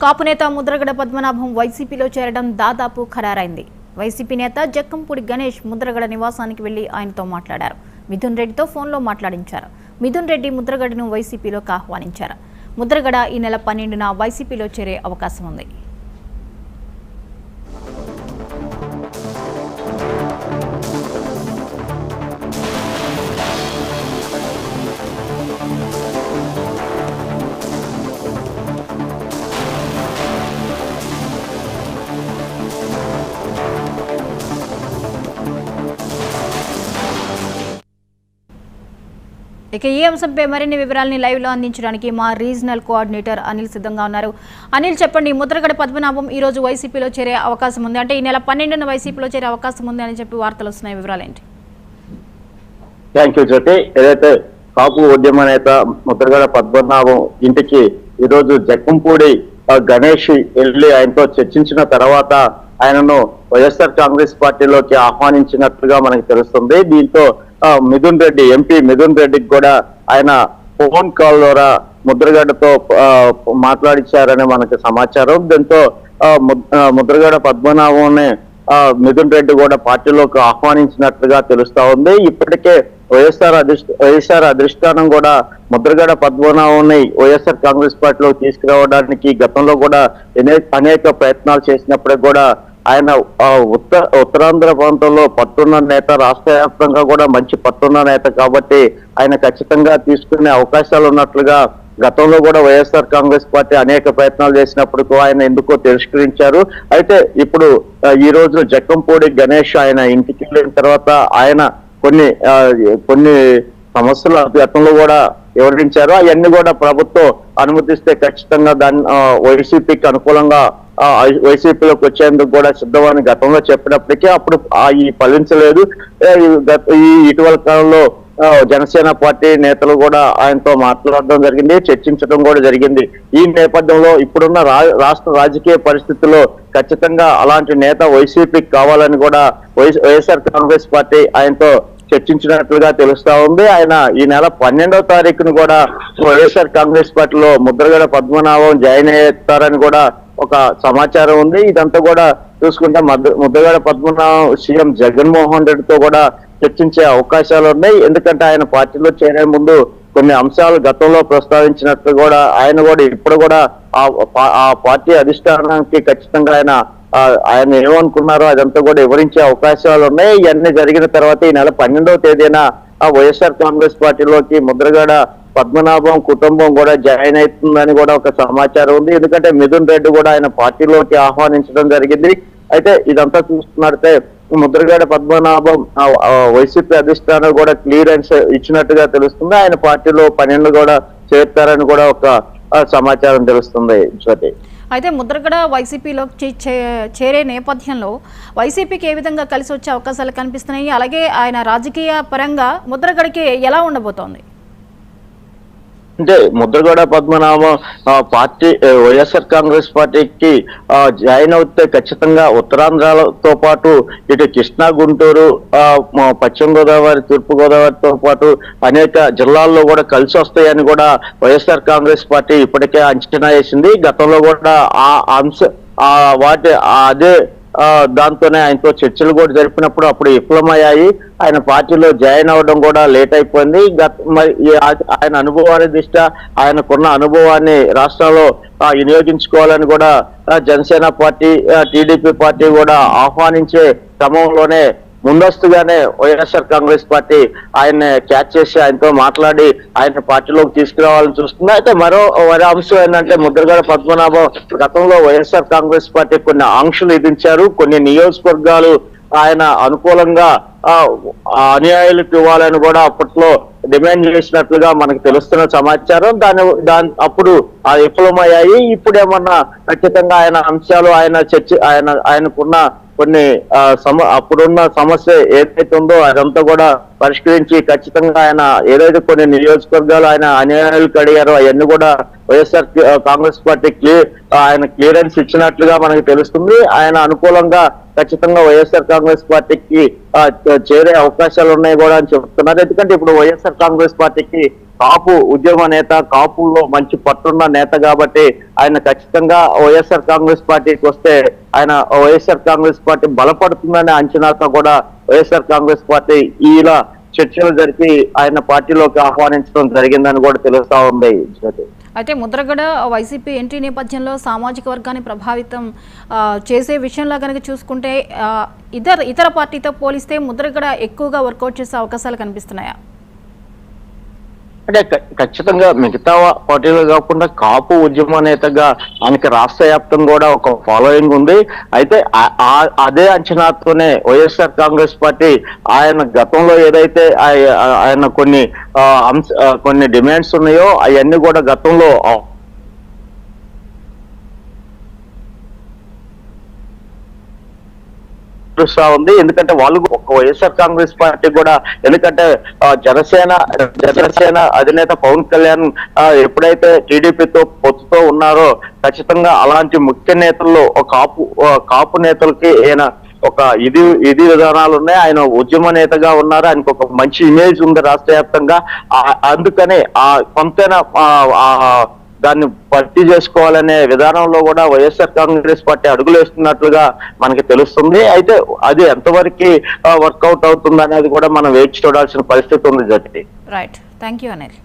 కాపు నేత ముద్రగడ పద్మనాభం వైసీపీలో చేరడం దాదాపు ఖరారైంది. వైసీపీ నేత జక్కంపూడి గణేష్ ముద్రగడ నివాసానికి వెళ్లి ఆయనతో మాట్లాడారు. మిథున్ రెడ్డితో ఫోన్లో మాట్లాడించారు. మిథున్ రెడ్డి ముద్రగడను వైసీపీలోకి ఆహ్వానించారు. ముద్రగడ ఈ నెల 12న వైసీపీలో చేరే అవకాశం ఉంది. ఇక ఈ అంశంపై మరిన్ని వివరాలని లైవ్ లో అందించడానికి మా రీజనల్ కోఆర్డినేటర్ అనిల్ సిద్ధంగా ఉన్నారు. అనిల్, చెప్పండి, ముద్రగడ పద్మనాభం ఈ రోజు వైసీపీలో చేరే అవకాశం ఉంది, అంటే ఈ నెల 12న వైసీపీలో చేరే అవకాశం ఉంది అని చెప్పి వార్తలు వస్తున్నాయి. వివరాలు ఏంటి? థ్యాంక్ యూ జ్యోతి. ఏదైతే కాపు ఉద్యమ నేత ముద్రగడ పద్మనాభం ఇంటికి ఈ రోజు జక్కంపూడి గణేష్ వెళ్లి ఆయనతో చర్చించిన తర్వాత ఆయనను వైఎస్ఆర్ కాంగ్రెస్ పార్టీలోకి ఆహ్వానించినట్లుగా మనకు తెలుస్తుంది. దీంతో మిథున్ రెడ్డి, ఎంపీ మిథున్ రెడ్డికి కూడా ఆయన ఫోన్ కాల్ ద్వారా ముద్రగడతో మాట్లాడించారని మనకు సమాచారం. దీంతో ముద్రగడ పద్మనాభంని మిథున్ రెడ్డి కూడా పార్టీలోకి ఆహ్వానించినట్లుగా తెలుస్తా ఉంది. ఇప్పటికే వైఎస్ఆర్ అధిష్టానం కూడా ముద్రగడ పద్మనాభంని వైఎస్ఆర్ కాంగ్రెస్ పార్టీలో తీసుకురావడానికి గతంలో కూడా అనేక ప్రయత్నాలు చేసినప్పటికీ కూడా ఆయన ఉత్తరాంధ్ర ప్రాంతంలో పట్టున్న నేత, రాష్ట్ర వ్యాప్తంగా కూడా మంచి పట్టున్న నేత కాబట్టి ఆయన ఖచ్చితంగా తీసుకునే అవకాశాలు ఉన్నట్లుగా గతంలో కూడా వైఎస్ఆర్ కాంగ్రెస్ పార్టీ అనేక ప్రయత్నాలు చేసినప్పుడు ఆయన ఎందుకో తిరస్కరించారు. అయితే ఇప్పుడు ఈ రోజు జక్కంపూడి గణేష్ ఆయన ఇంటికి వెళ్ళిన తర్వాత ఆయన కొన్ని సమస్యలు గతంలో కూడా వివరించారు. అవన్నీ కూడా ప్రభుత్వం అనుమతిస్తే ఖచ్చితంగా దాన్ని వైసీపీకి అనుకూలంగా వైసీపీలోకి వచ్చేందుకు కూడా సిద్ధమని గతంలో చెప్పినప్పటికీ అప్పుడు ఈ ఫలించలేదు. ఈ ఇటీవల కాలంలో జనసేన పార్టీ నేతలు కూడా ఆయనతో మాట్లాడడం జరిగింది, చర్చించడం కూడా జరిగింది. ఈ నేపథ్యంలో ఇప్పుడున్న రాష్ట్ర రాజకీయ పరిస్థితుల్లో ఖచ్చితంగా అలాంటి నేత వైసీపీకి కావాలని కూడా వైఎస్ఆర్ కాంగ్రెస్ పార్టీ ఆయనతో చర్చించినట్లుగా తెలుస్తా ఉంది. ఆయన ఈ నెల 12వ తారీఖును కూడా వైఎస్ఆర్ కాంగ్రెస్ పార్టీలో ముద్రగడ పద్మనాభం జాయిన్ అయ్యేస్తారని కూడా ఒక సమాచారం ఉంది. ఇదంతా కూడా చూసుకుంటే ముద్రగడ పద్మనాభం సీఎం జగన్మోహన్ రెడ్డితో కూడా చర్చించే అవకాశాలు ఉన్నాయి. ఎందుకంటే ఆయన పార్టీలో చేరే ముందు కొన్ని అంశాలు గతంలో ప్రస్తావించినట్లు కూడా ఆయన కూడా ఇప్పుడు కూడా ఆ పార్టీ అధిష్టానానికి ఖచ్చితంగా ఆయన ఏమనుకున్నారో అదంతా కూడా వివరించే అవకాశాలు ఉన్నాయి. ఇవన్నీ జరిగిన తర్వాత ఈ నెల 12వ తేదీన వైఎస్ఆర్ కాంగ్రెస్ పార్టీలోకి ముద్రగడ పద్మనాభం కుటుంబం కూడా జాయిన్ అవుతుందని కూడా ఒక సమాచారం ఉంది. ఎందుకంటే మిథున్ రెడ్డి కూడా ఆయన పార్టీలోకి ఆహ్వానించడం జరిగింది. అయితే ఇదంతా చూస్తున్నట్టే ముద్రగడ పద్మనాభం వైసీపీ అధిష్టానం కూడా క్లియరెన్స్ ఇచ్చినట్టుగా తెలుస్తుంది. ఆయన పార్టీలో 12 కూడా చేరుతారని కూడా ఒక సమాచారం తెలుస్తుంది. జ్యోతి, అయితే ముద్రగడ వైసీపీలోకి చేరే నేపథ్యంలో వైసీపీకి ఏ విధంగా కలిసి వచ్చే అవకాశాలు కనిపిస్తున్నాయి? అలాగే ఆయన రాజకీయ పరంగా ముద్రగడకి ఎలా ఉండబోతోంది? అంటే ముద్రగడ పద్మనాభం పార్టీ వైఎస్ఆర్ కాంగ్రెస్ పార్టీకి జాయిన్ అవుతే ఖచ్చితంగా ఉత్తరాంధ్రతో పాటు ఇటు కృష్ణా, గుంటూరు, పశ్చిమ గోదావరి, తూర్పు గోదావరితో పాటు అనేక జిల్లాల్లో కూడా కలిసి వస్తాయని కూడా వైఎస్ఆర్ కాంగ్రెస్ పార్టీ ఇప్పటికే అంచనా వేసింది. గతంలో కూడా అదే దాంతోనే ఆయనతో చర్చలు కూడా జరిపినప్పుడు అప్పుడు విఫలమయ్యాయి. ఆయన పార్టీలో జాయిన్ అవ్వడం కూడా లేట్ అయిపోయింది. ఆయన అనుభవాన్ని దృష్ట్యా ఆయనకున్న అనుభవాన్ని రాష్ట్రాల్లో వినియోగించుకోవాలని కూడా జనసేన పార్టీ, టీడీపీ పార్టీ కూడా ఆహ్వానించే క్రమంలోనే ముందస్తుగానే వైఎస్ఆర్ కాంగ్రెస్ పార్టీ ఆయన్ని క్యాచ్ చేసి ఆయనతో మాట్లాడి ఆయన పార్టీలోకి తీసుకురావాలని చూస్తుంది. అయితే మరో అంశం ఏంటంటే ముద్రగడ పద్మనాభం గతంలో వైఎస్ఆర్ కాంగ్రెస్ పార్టీ కొన్ని ఆంక్షలు విధించారు. కొన్ని నియోజకవర్గాలు ఆయన అనుకూలంగా అనుయాయులకు ఇవ్వాలని కూడా అప్పట్లో డిమాండ్ చేసినట్లుగా మనకు తెలుస్తున్న సమాచారం. అప్పుడు విఫలమయ్యాయి. ఇప్పుడేమన్నా ఖచ్చితంగా ఆయన అంశాలు ఆయనకున్న కొన్ని అప్పుడున్న సమస్య ఏదైతే ఉందో అదంతా కూడా పరిష్కరించి ఖచ్చితంగా ఆయన ఏదైతే కొన్ని నియోజకవర్గాలు ఆయన అన్యాయాలకు అడిగారో అవన్నీ కూడా వైఎస్ఆర్ కాంగ్రెస్ పార్టీ ఆయన క్లియరెన్స్ ఇచ్చినట్లుగా మనకు తెలుస్తుంది. ఆయన అనుకూలంగా ఖచ్చితంగా వైఎస్ఆర్ కాంగ్రెస్ పార్టీకి చేరే అవకాశాలు ఉన్నాయి కూడా అని చెప్తున్నారు. ఎందుకంటే ఇప్పుడు వైఎస్ఆర్ కాంగ్రెస్ పార్టీకి కాపు ఉద్యమ నేత, కాపుల్లో మంచి పట్టున్న నేత కాబట్టి ఆయన ఖచ్చితంగా వైఎస్ఆర్ కాంగ్రెస్ పార్టీకి వస్తే ఆయన వైఎస్ఆర్ కాంగ్రెస్ పార్టీ బలపడుతుందనే అంచనాతో కూడా వైఎస్ఆర్ కాంగ్రెస్ పార్టీ ఇలా చర్చలు జరిపి ఆయన పార్టీలోకి ఆహ్వానించడం జరిగిందని కూడా తెలుస్తా ఉంది. అయితే ముద్రగడ వైసీపీ ఎంట్రీ నేపథ్యంలో సామాజిక వర్గాన్ని ప్రభావితం చేసే విషయంలో కనుక చూసుకుంటే ఇతర పార్టీతో పోలిస్తే ముద్రగడ ఎక్కువగా వర్కౌట్ చేసే అవకాశాలు కనిపిస్తున్నాయా? అంటే ఖచ్చితంగా మిగతా పార్టీలు కాకుండా కాపు ఉద్యమ నేతగా ఆయనకి రాష్ట్ర వ్యాప్తంగా కూడా ఒక ఫాలోయింగ్ ఉంది. అయితే అదే అంచనాతోనే వైఎస్ఆర్ కాంగ్రెస్ పార్టీ ఆయన గతంలో ఏదైతే ఆయన కొన్ని డిమాండ్స్ ఉన్నాయో అవన్నీ కూడా గతంలో ఉంది. ఎందుకంటే వాళ్ళు ఒక వైఎస్ఆర్ కాంగ్రెస్ పార్టీ కూడా, ఎందుకంటే జనసేన అధినేత పవన్ కళ్యాణ్ ఎప్పుడైతే టీడీపీతో పొత్తుతో ఉన్నారో ఖచ్చితంగా అలాంటి ముఖ్య నేతల్లో కాపు నేతలకి ఈయన ఒక ఇది విధానాలు ఉన్నాయి. ఆయన ఉద్యమ నేతగా ఉన్నారు, ఆయనకు ఒక మంచి ఇమేజ్ ఉంది రాష్ట్ర వ్యాప్తంగా. అందుకని కొంతైనా దాన్ని భర్తీ చేసుకోవాలనే విధానంలో కూడా వైఎస్ఆర్ కాంగ్రెస్ పార్టీ అడుగులు వేస్తున్నట్లుగా మనకి తెలుస్తుంది. అయితే అది ఎంతవరకు వర్కౌట్ అవుతుంది అనేది కూడా మనం వేచి చూడాల్సిన పరిస్థితి ఉంది. Right, thank you Anil.